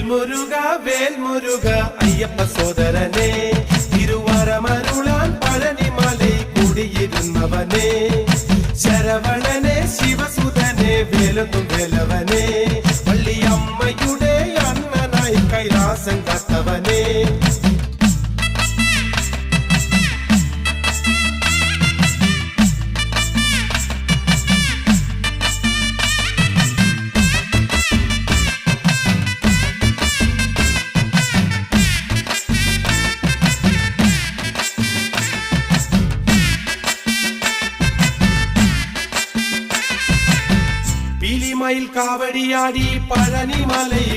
Vel Muruga Ayyappa സോദരനെ തിരുവരമരുളാൻ പഴനിമലൈ കുടിയിരുന്നവനെ ശരവണനെ ശിവസുതനെ വേലൊന്നും വേലവനെ വള്ളിയമ്മയുടെ അണ്ണനായി Kailasam കാത്തവനെ പീലിമയിൽ കാവടിയാടി പഴനിമലൈ